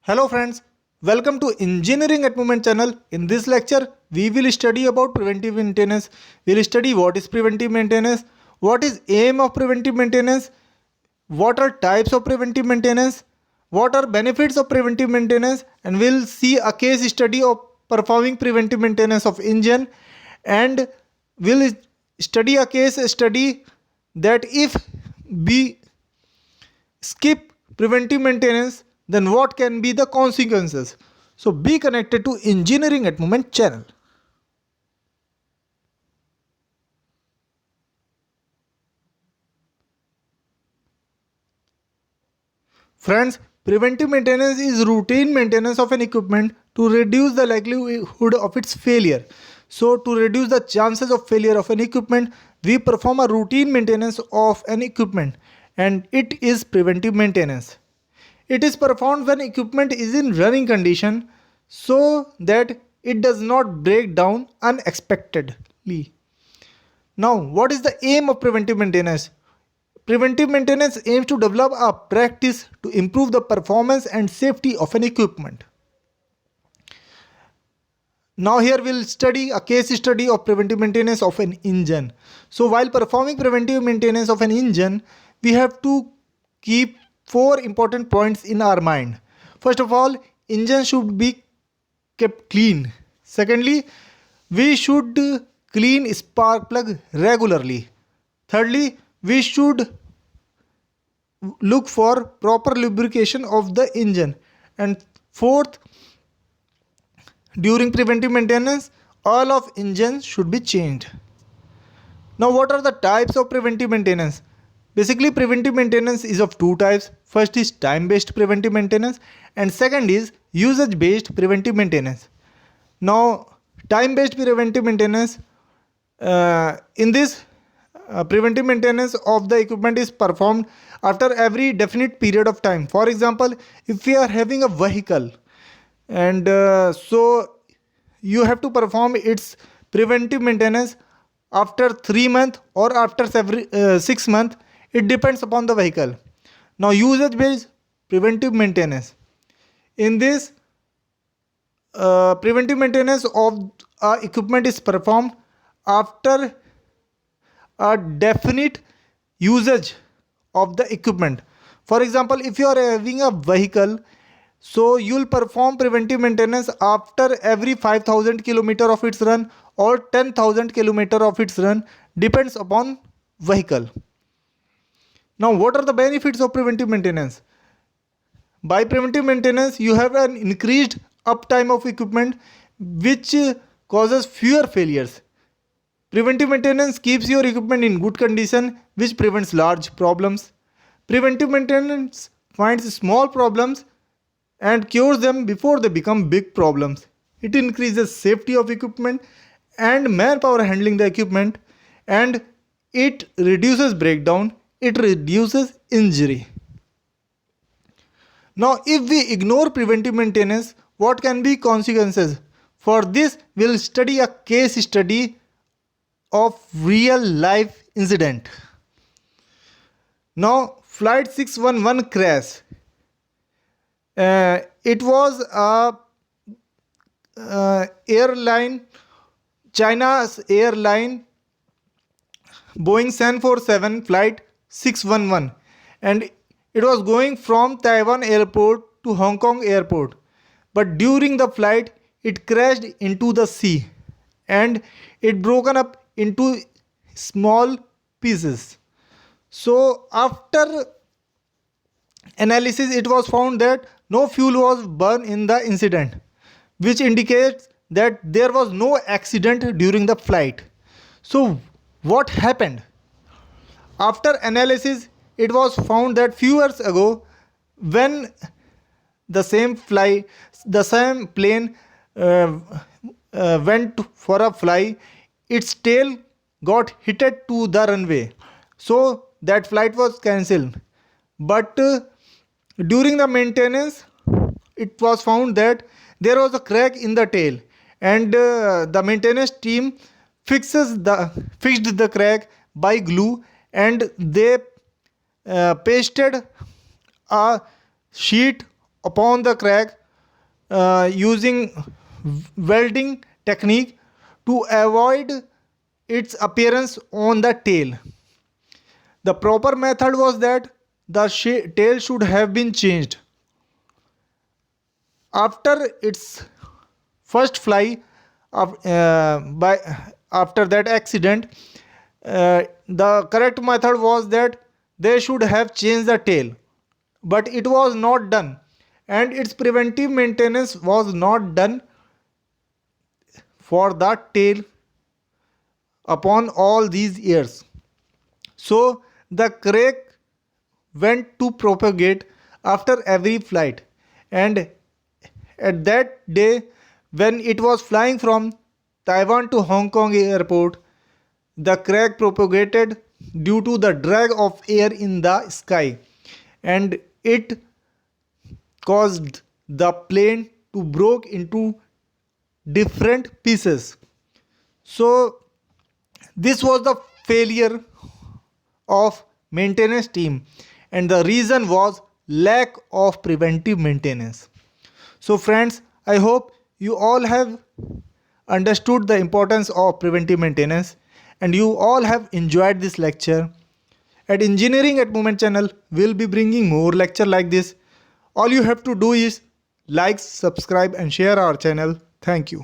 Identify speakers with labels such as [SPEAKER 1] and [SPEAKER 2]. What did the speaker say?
[SPEAKER 1] Hello friends, welcome to Engineering at Moment channel. In this lecture, we will study about preventive maintenance. We will study what is preventive maintenance, what is aim of preventive maintenance, what are types of preventive maintenance, what are benefits of preventive maintenance, and we'll see a case study of performing preventive maintenance of engine, and we'll study a case study that if we skip preventive maintenance, then what can be the consequences? So be connected to Engineering at Moment channel. Friends, preventive maintenance is routine maintenance of an equipment to reduce the likelihood of its failure. So to reduce the chances of failure of an equipment, we perform a routine maintenance of an equipment, and it is preventive maintenance. It is performed when equipment is in running condition so that it does not break down unexpectedly. Now, what is the aim of preventive maintenance? Preventive maintenance aims to develop a practice to improve the performance and safety of an equipment. Now here we'll study a case study of preventive maintenance of an engine. So while performing preventive maintenance of an engine, we have to keep four important points in our mind. First of all, engine should be kept clean. Secondly, we should clean spark plug regularly. Thirdly, we should look for proper lubrication of the engine. And fourth, during preventive maintenance, oil of engines should be changed. Now, what are the types of preventive maintenance? Basically, preventive maintenance is of two types. First is time-based preventive maintenance, and second is usage-based preventive maintenance. Now, time-based preventive maintenance, in this preventive maintenance of the equipment is performed after every definite period of time. For example, if we are having a vehicle, and so you have to perform its preventive maintenance after 3 months or after 6 months. It depends upon the vehicle. Now, usage based preventive maintenance, in this preventive maintenance of equipment is performed after a definite usage of the equipment. For example, if you are having a vehicle, so you'll perform preventive maintenance after every 5000 kilometer of its run or 10,000 kilometer of its run, depends upon vehicle. Now, what are the benefits of preventive maintenance? By preventive maintenance, you have an increased uptime of equipment which causes fewer failures. Preventive maintenance keeps your equipment in good condition, which prevents large problems. Preventive maintenance finds small problems and cures them before they become big problems. It increases safety of equipment and manpower handling the equipment, and it reduces breakdown, it reduces injury. Now, if we ignore preventive maintenance, what can be consequences? For this, we'll study a case study of real life incident. Now, flight 611 crash. It was a airline, China's airline, Boeing 747 flight 611, and it was going from Taiwan airport to Hong Kong airport. But during the flight, it crashed into the sea, and it broken up into small pieces. So after analysis, it was found that no fuel was burned in the incident, which indicates that there was no accident during the flight. So what happened? After analysis, it was found that few years ago, when the same plane uh, went for a fly, its tail got hitted to the runway, so that flight was cancelled. But during the maintenance, it was found that there was a crack in the tail, and the maintenance team fixed the crack by glue, and they pasted a sheet upon the crack using welding technique to avoid its appearance on the tail. The proper method was that the tail should have been changed after its first fly by after that accident. The correct method was that they should have changed the tail, but it was not done, and its preventive maintenance was not done for the tail upon all these years. So the crack went to propagate after every flight, and at that day, when it was flying from Taiwan to Hong Kong airport, the crack propagated due to the drag of air in the sky, and it caused the plane to broke into different pieces. So this was the failure of maintenance team, and the reason was lack of preventive maintenance. So friends, I hope you all have understood the importance of preventive maintenance, and you all have enjoyed this lecture. At Engineering at Moment channel, we'll be bringing more lecture like this. All you have to do is like, subscribe and share our channel. Thank you.